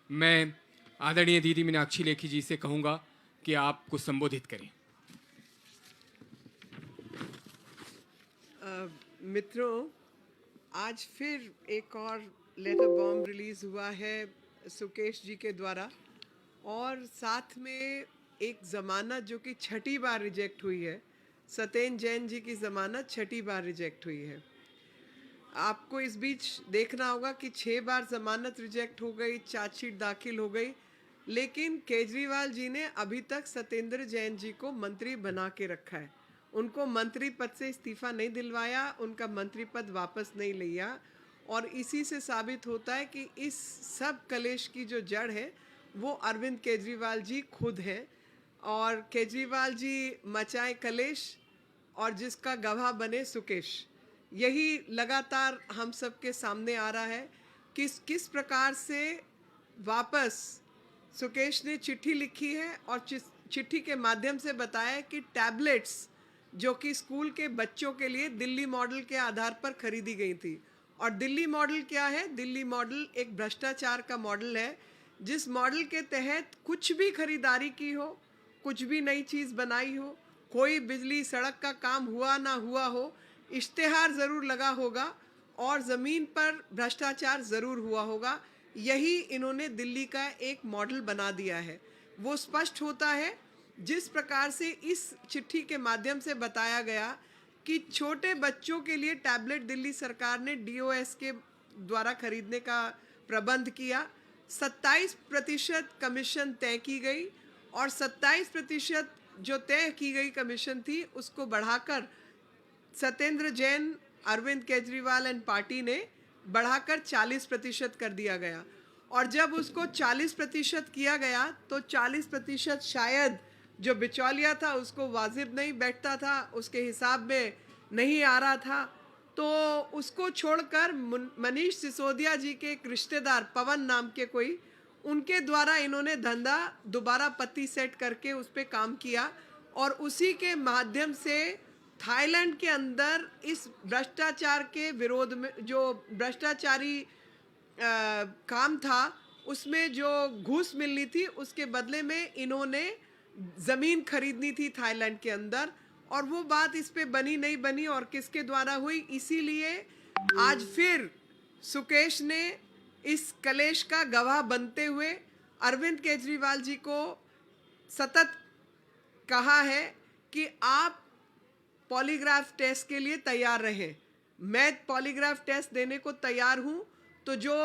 मैं आदरणीय दीदी मीनाक्षी लेखी जी से कहूँगा कि आप कुछ संबोधित करें। मित्रों, आज फिर एक और लेटर बॉम्ब रिलीज हुआ है सुकेश जी के द्वारा, और साथ में एक ज़मानत जो कि 6ठी बार रिजेक्ट हुई है। सत्येंद्र जैन जी की ज़मानत 6ठी बार रिजेक्ट हुई है। आपको इस बीच देखना होगा कि 6 बार ज़मानत रिजेक्ट हो गई, चार्जशीट दाखिल हो गई, लेकिन केजरीवाल जी ने अभी तक सत्येंद्र जैन जी को मंत्री बना के रखा है। उनको मंत्री पद से इस्तीफा नहीं दिलवाया, उनका मंत्री पद वापस नहीं लिया, और इसी से साबित होता है कि इस सब कलेश की जो जड़ है वो अरविंद केजरीवाल जी खुद हैं। और केजरीवाल जी मचाए कलेश और जिसका गवाह बने सुकेश। यही लगातार हम सबके सामने आ रहा है कि किस प्रकार से वापस सुकेश ने चिट्ठी लिखी है और चिट्ठी के माध्यम से बताया कि टैबलेट्स जो कि स्कूल के बच्चों के लिए दिल्ली मॉडल के आधार पर खरीदी गई थी। और दिल्ली मॉडल क्या है? दिल्ली मॉडल एक भ्रष्टाचार का मॉडल है, जिस मॉडल के तहत कुछ भी खरीदारी की हो, कुछ भी नई चीज़ बनाई हो, कोई बिजली सड़क का काम हुआ ना हुआ हो, इश्तेहार ज़रूर लगा होगा और ज़मीन पर भ्रष्टाचार ज़रूर हुआ होगा। यही इन्होंने दिल्ली का एक मॉडल बना दिया है। वो स्पष्ट होता है जिस प्रकार से इस चिट्ठी के माध्यम से बताया गया कि छोटे बच्चों के लिए टैबलेट दिल्ली सरकार ने डीओएस के द्वारा खरीदने का प्रबंध किया। 27% कमीशन तय की गई और 27% जो तय की गई कमीशन थी उसको बढ़ाकर सत्येंद्र जैन, अरविंद केजरीवाल एंड पार्टी ने बढ़ाकर 40% कर दिया गया। और जब उसको 40% किया गया तो 40% शायद जो बिचौलिया था उसको वाजिब नहीं बैठता था, उसके हिसाब में नहीं आ रहा था, तो उसको छोड़कर मनीष सिसोदिया जी के एक रिश्तेदार पवन नाम के कोई, उनके द्वारा इन्होंने धंधा दोबारा पत्ती सेट करके उस पर काम किया और उसी के माध्यम से थाईलैंड के अंदर इस भ्रष्टाचार के विरोध में जो भ्रष्टाचारी काम था उसमें जो घूस मिलनी थी उसके बदले में इन्होंने ज़मीन खरीदनी थी थाईलैंड के अंदर, और वो बात इस पे बनी नहीं बनी और किसके द्वारा हुई। इसीलिए आज फिर सुकेश ने इस कलेश का गवाह बनते हुए अरविंद केजरीवाल जी को सतत कहा है कि आप पॉलीग्राफ टेस्ट के लिए तैयार रहें। मैं पॉलीग्राफ टेस्ट देने को तैयार हूं। तो जो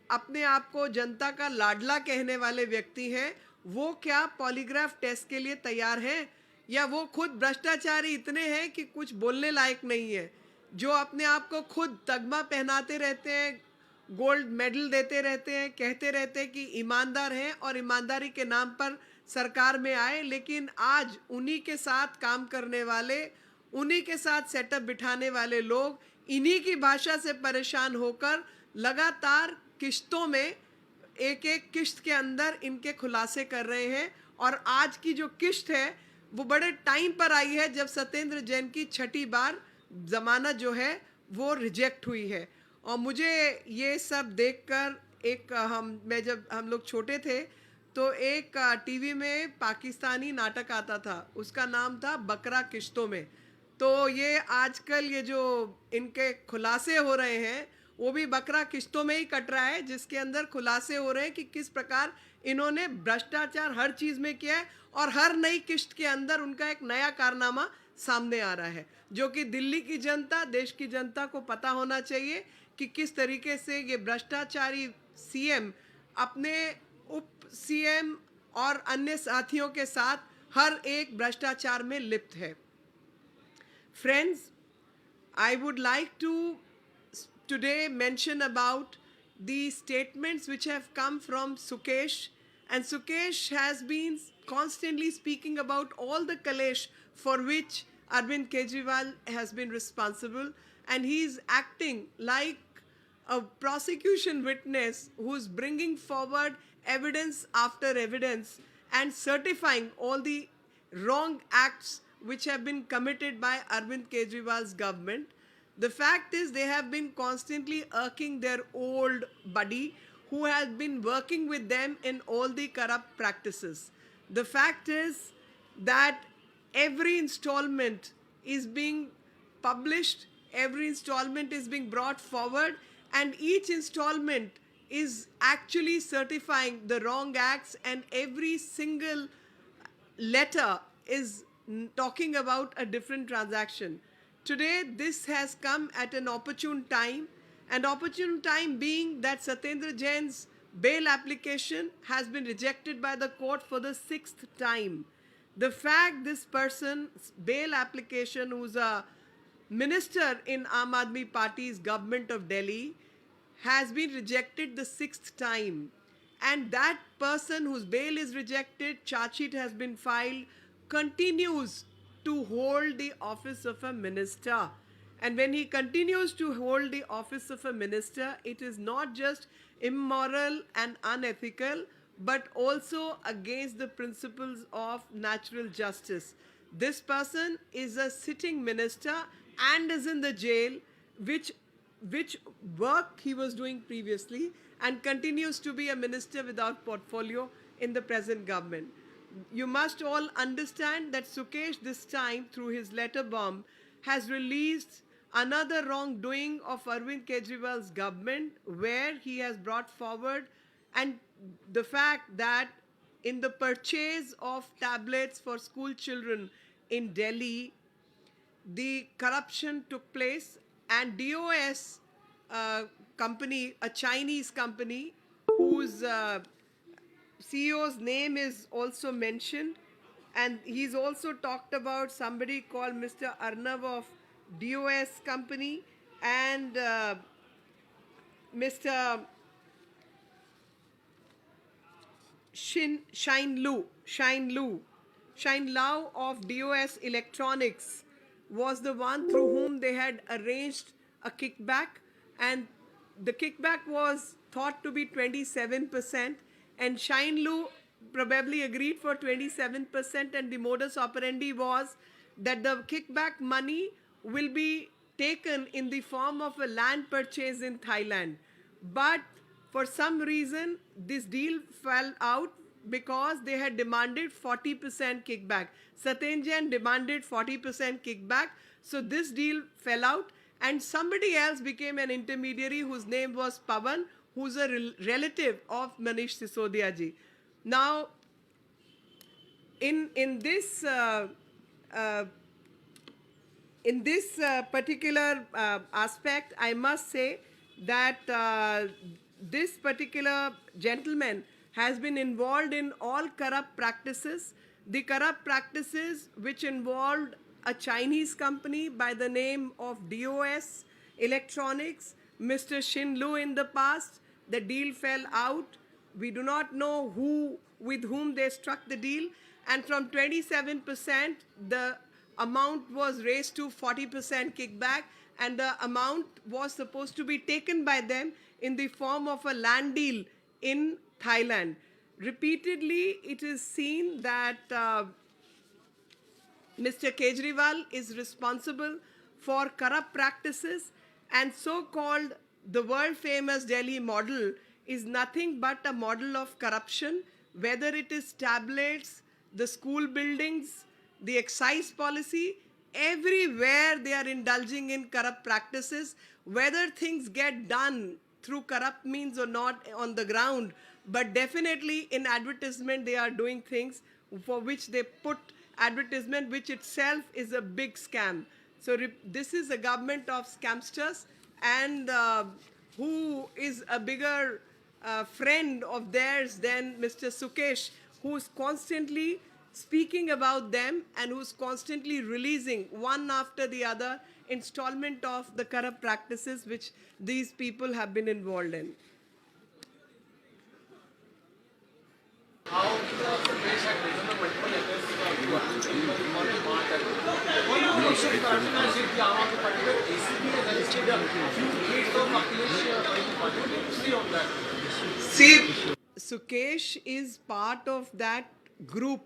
अपने आप को जनता का लाडला कहने वाले व्यक्ति हैं वो क्या पॉलीग्राफ टेस्ट के लिए तैयार हैं, या वो खुद भ्रष्टाचारी इतने हैं कि कुछ बोलने लायक नहीं है, जो अपने आप को खुद तगमा पहनाते रहते हैं, गोल्ड मेडल देते रहते हैं, कहते रहते हैं कि ईमानदार हैं और ईमानदारी के नाम पर सरकार में आए, लेकिन आज उन्हीं के साथ काम करने वाले, उन्हीं के साथ सेटअप बिठाने वाले लोग इन्हीं की भाषा से परेशान होकर लगातार किश्तों में एक एक किश्त के अंदर इनके खुलासे कर रहे हैं। और आज की जो किश्त है वो बड़े टाइम पर आई है जब सत्येंद्र जैन की 6ठी बार जमानत जो है वो रिजेक्ट हुई है। और मुझे ये सब देखकर मैं जब हम लोग छोटे थे तो एक टीवी में पाकिस्तानी नाटक आता था, उसका नाम था बकरा किश्तों में। तो ये आजकल ये जो इनके खुलासे हो रहे हैं वो भी बकरा किश्तों में ही कट रहा है, जिसके अंदर खुलासे हो रहे हैं कि किस प्रकार इन्होंने भ्रष्टाचार हर चीज़ में किया है और हर नई किश्त के अंदर उनका एक नया कारनामा सामने आ रहा है, जो कि दिल्ली की जनता, देश की जनता को पता होना चाहिए कि किस तरीके से ये भ्रष्टाचारी सीएम अपने उप सीएम और अन्य साथियों के साथ हर एक भ्रष्टाचार में लिप्त है। Friends, I would like to today mention about the statements which have come from Sukesh, and Sukesh has been constantly speaking about all the kalesh for which Arvind Kejriwal has been responsible, and he is acting like a prosecution witness who's bringing forward evidence after evidence and certifying all the wrong acts which have been committed by Arvind Kejriwal's government. The fact is they have been constantly irking their old buddy who has been working with them in all the corrupt practices. The fact is that every installment is being published, every installment is being brought forward, and each installment is actually certifying the wrong acts, and every single letter is talking about a different transaction. Today, this has come at an opportune time, and opportune time being that Satyendra Jain's bail application has been rejected by the court for the 6th time. The fact this person's bail application, who's a minister in Aam Aadmi Party's government of Delhi, has been rejected the 6th time, and that person whose bail is rejected, charge sheet has been filed, continues to hold the office of a minister. And when he continues to hold the office of a minister, it is not just immoral and unethical, but also against the principles of natural justice. This person is a sitting minister and is in the jail, which work he was doing previously, and continues to be a minister without portfolio in the present government. You must all understand that Sukesh this time, through his letter bomb, has released another wrongdoing of Arvind Kejriwal's government, where he has brought forward and the fact that in the purchase of tablets for school children in Delhi, the corruption took place, and DOS company, a Chinese company whose CEO's name is also mentioned, and he's also talked about somebody called Mr. Arnav of DOS company, and Mr. Shine Lau of DOS Electronics was the one through whom they had arranged a kickback, and the kickback was thought to be 27%, and Shine Lu probably agreed for 27%, and the modus operandi was that the kickback money will be taken in the form of a land purchase in Thailand. But for some reason, this deal fell out because they had demanded 40% kickback. Satyendra Jain demanded 40% kickback. So this deal fell out, and somebody else became an intermediary whose name was Pawan, who's a relative of Manish Sisodia ji. Now, in this particular aspect, I must say that this particular gentleman has been involved in all corrupt practices. The corrupt practices which involved a Chinese company by the name of DOS Electronics, Mr. Shin Lu in the past, the deal fell out. We do not know with whom they struck the deal, and from 27%, the amount was raised to 40% kickback, and the amount was supposed to be taken by them in the form of a land deal in Thailand. Repeatedly, it is seen that Mr. Kejriwal is responsible for corrupt practices, and so-called the world-famous Delhi model is nothing but a model of corruption, whether it is tablets, the school buildings, the excise policy. Everywhere they are indulging in corrupt practices, whether things get done through corrupt means or not on the ground, but definitely in advertisement they are doing things for which they put advertisement, which itself is a big scam. So this is a government of scamsters, and who is a bigger friend of theirs than Mr. Sukesh, who's constantly speaking about them and who's constantly releasing one after the other installment of the corrupt practices which these people have been involved in. How the Sukesh had written the multiple letters See, Sukesh is part of that group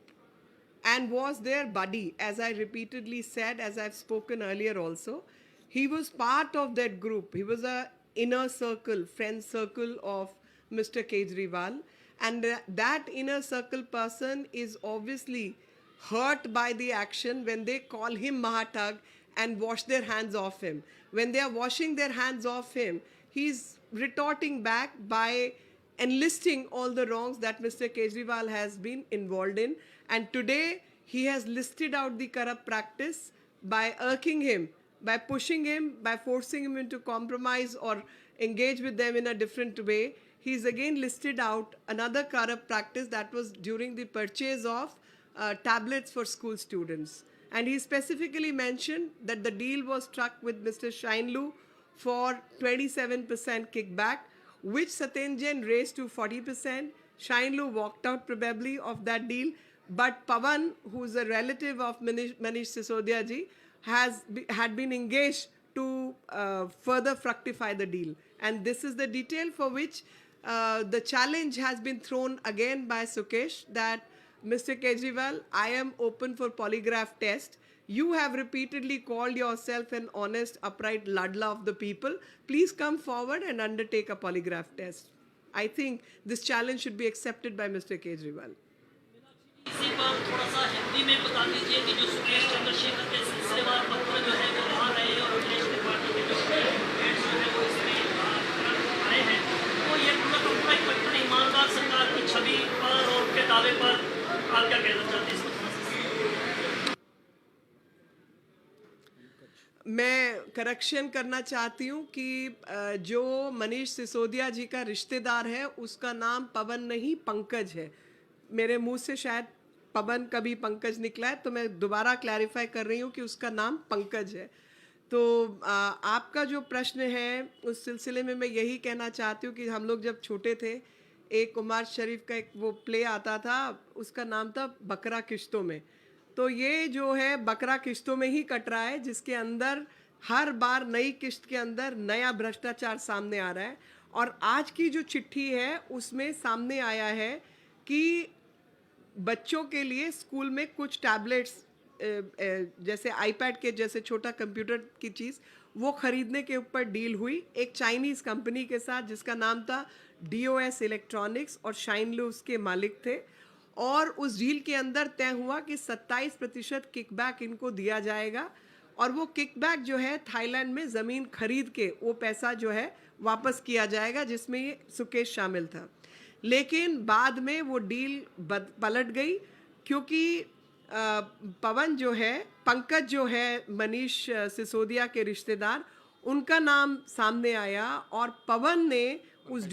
and was their buddy, as I repeatedly said, as I've spoken earlier also. He was part of that group. He was a inner circle, friend circle of Mr. Kejriwal, and that inner circle person is obviously hurt by the action when they call him Mahatag and wash their hands off him. When they are washing their hands off him, he's retorting back by enlisting all the wrongs that Mr. Kejriwal has been involved in. And today, he has listed out the corrupt practice by irking him, by pushing him, by forcing him into compromise or engage with them in a different way. He's again listed out another corrupt practice that was during the purchase of tablets for school students. And he specifically mentioned that the deal was struck with Mr. Shinelu for 27% kickback, which Satyen Jain raised to 40%. Shinelu walked out probably of that deal, but Pawan, who's a relative of Manish Sisodia ji, had been engaged to further fructify the deal. And this is the detail for which the challenge has been thrown again by Sukesh that Mr. Kejriwal, I am open for polygraph test. You have repeatedly called yourself an honest, upright ladla of the people. Please come forward and undertake a polygraph test. I think this challenge should be accepted by Mr. Kejriwal. इसी पर थोड़ा सा हिंदी में बता दीजिए कि जो सुकेश चंद्रशेखर के सिलसिलेवार पत्र जो है वो आ रहे हैं और अखिलेश त्रिपाठी के जो हेड्स जो है वो इसमें आए हैं, तो ये पूरा का पूरा एक पत्र ईमानदार सरकार की छवि पर और उनके दावे पर आप क्या कहना चाहते हैं? मैं करेक्शन करना चाहती हूँ कि जो मनीष सिसोदिया जी का रिश्तेदार है उसका नाम पवन नहीं पंकज है। मेरे मुंह से शायद पवन कभी पंकज निकला है, तो मैं दोबारा क्लैरिफाई कर रही हूँ कि उसका नाम पंकज है। तो आपका जो प्रश्न है उस सिलसिले में मैं यही कहना चाहती हूँ कि हम लोग जब छोटे थे, एक उमर शरीफ का एक वो प्ले आता था, उसका नाम था बकरा किश्तों में। तो ये जो है बकरा किश्तों में ही कट रहा है, जिसके अंदर हर बार नई किश्त के अंदर नया भ्रष्टाचार सामने आ रहा है। और आज की जो चिट्ठी है उसमें सामने आया है कि बच्चों के लिए स्कूल में कुछ टैबलेट्स जैसे आईपैड के जैसे छोटा कंप्यूटर की चीज़ वो खरीदने के ऊपर डील हुई एक चाइनीज़ कंपनी के साथ जिसका नाम था DOS इलेक्ट्रॉनिक्स और शाइनलू उसके मालिक थे। और उस डील के अंदर तय हुआ कि 27% किकबैक इनको दिया जाएगा और वो किकबैक जो है थाईलैंड में ज़मीन खरीद के वो पैसा जो है वापस किया जाएगा, जिसमें ये सुकेश शामिल था। लेकिन बाद में वो डील पलट गई क्योंकि पवन जो है, पंकज जो है मनीष सिसोदिया के रिश्तेदार, उनका नाम सामने आया और पवन ने उस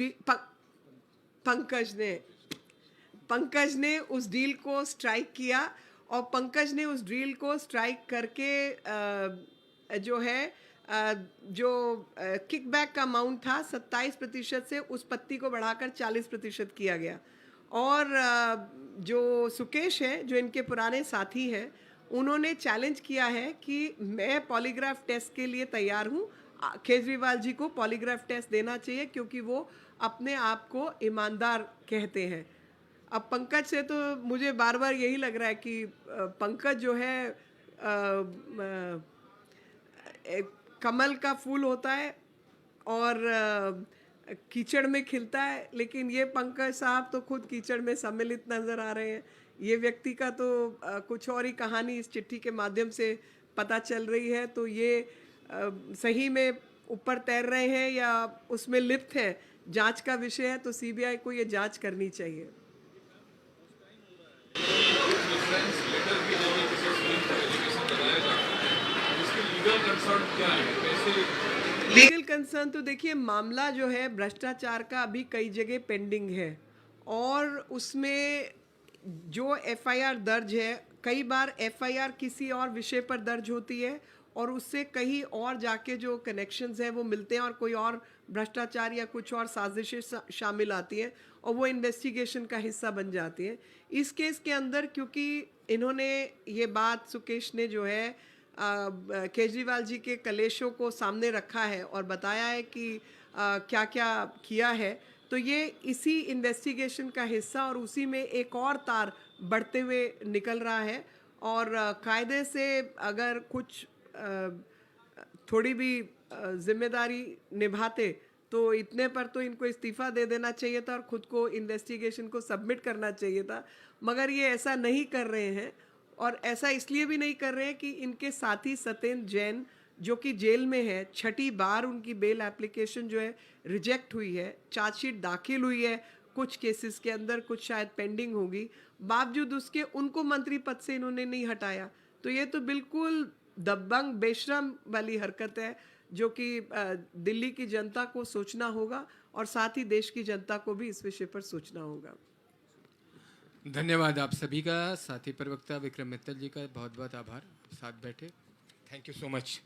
पंकज ने उस डील को स्ट्राइक किया और पंकज ने उस डील को स्ट्राइक करके जो है जो किकबैक का अमाउंट था 27% से उस पत्ती को बढ़ाकर 40% किया गया। और जो सुकेश है, जो इनके पुराने साथी हैं, उन्होंने चैलेंज किया है कि मैं पॉलीग्राफ टेस्ट के लिए तैयार हूँ, केजरीवाल जी को पॉलीग्राफ टेस्ट देना चाहिए क्योंकि वो अपने आप को ईमानदार कहते हैं। अब पंकज से तो मुझे बार बार यही लग रहा है कि पंकज जो है कमल का फूल होता है और कीचड़ में खिलता है, लेकिन ये पंकज साहब तो खुद कीचड़ में सम्मिलित नज़र आ रहे हैं। ये व्यक्ति का तो कुछ और ही कहानी इस चिट्ठी के माध्यम से पता चल रही है। तो ये सही में ऊपर तैर रहे हैं या उसमें लिप्त हैं, जांच का विषय है। तो CBI को ये जांच करनी चाहिए। लीगल कंसर्न तो देखिए, मामला जो है भ्रष्टाचार का अभी कई जगह पेंडिंग है और उसमें जो FIR दर्ज है, कई बार FIR किसी और विषय पर दर्ज होती है और उससे कहीं और जाके जो कनेक्शंस हैं वो मिलते हैं और कोई और भ्रष्टाचार या कुछ और साजिशें शामिल आती हैं और वो इन्वेस्टिगेशन का हिस्सा बन जाती हैं। इस केस के अंदर क्योंकि इन्होंने ये बात, सुकेश ने जो है केजरीवाल जी के कलेशों को सामने रखा है और बताया है कि क्या क्या किया है, तो ये इसी इन्वेस्टिगेशन का हिस्सा और उसी में एक और तार बढ़ते हुए निकल रहा है। और कायदे से अगर कुछ थोड़ी भी जिम्मेदारी निभाते तो इतने पर तो इनको इस्तीफा दे देना चाहिए था और खुद को इन्वेस्टिगेशन को सबमिट करना चाहिए था, मगर ये ऐसा नहीं कर रहे हैं। और ऐसा इसलिए भी नहीं कर रहे हैं कि इनके साथी सत्येंद्र जैन जो कि जेल में है, छठी बार उनकी बेल एप्लीकेशन जो है रिजेक्ट हुई है, चार्जशीट दाखिल हुई है कुछ केसेस के अंदर, कुछ शायद पेंडिंग होगी, बावजूद उसके उनको मंत्री पद से इन्होंने नहीं हटाया। तो ये तो बिल्कुल दबंग बेशरम वाली हरकत है, जो कि दिल्ली की जनता को सोचना होगा और साथ ही देश की जनता को भी इस विषय पर सोचना होगा। धन्यवाद आप सभी का, साथी प्रवक्ता विक्रम मित्तल जी का बहुत बहुत आभार, साथ बैठे। Thank you so much.